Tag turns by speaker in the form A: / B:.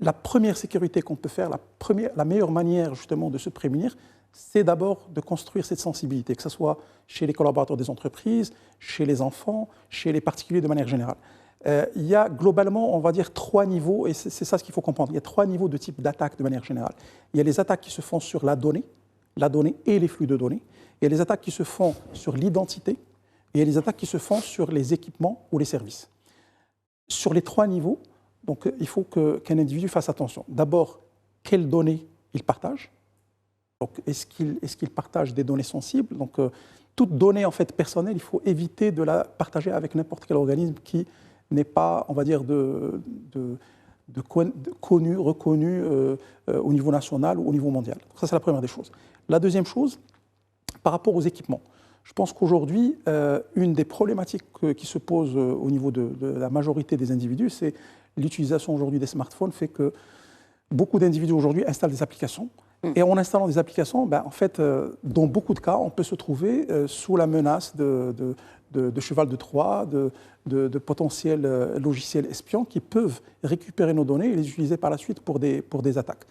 A: la première sécurité qu'on peut faire, la meilleure manière justement de se prémunir, c'est d'abord de construire cette sensibilité, que ce soit chez les collaborateurs des entreprises, chez les enfants, chez les particuliers de manière générale. Il y a globalement, on va dire, 3 niveaux, et c'est ça ce qu'il faut comprendre. Il y a 3 niveaux de type d'attaque de manière générale. Il y a les attaques qui se font sur la donnée et les flux de données. Il y a les attaques qui se font sur l'identité, et il y a les attaques qui se font sur les équipements ou les services. Sur les 3 niveaux, donc, il faut qu'un individu fasse attention. D'abord, quelles données il partage. Donc, est-ce qu'il partage des données sensibles? Donc, toute donnée en fait, personnelle, il faut éviter de la partager avec n'importe quel organisme qui n'est pas, on va dire, connu, reconnu au niveau national ou au niveau mondial. Donc, ça, c'est la première des choses. La deuxième chose, par rapport aux équipements. Je pense qu'aujourd'hui, une des problématiques qui se pose au niveau de la majorité des individus, c'est l'utilisation aujourd'hui des smartphones fait que beaucoup d'individus aujourd'hui installent des applications. Et en installant des applications, en fait, dans beaucoup de cas, on peut se trouver sous la menace de cheval de Troie, de potentiels logiciels espions qui peuvent récupérer nos données et les utiliser par la suite pour des attaques.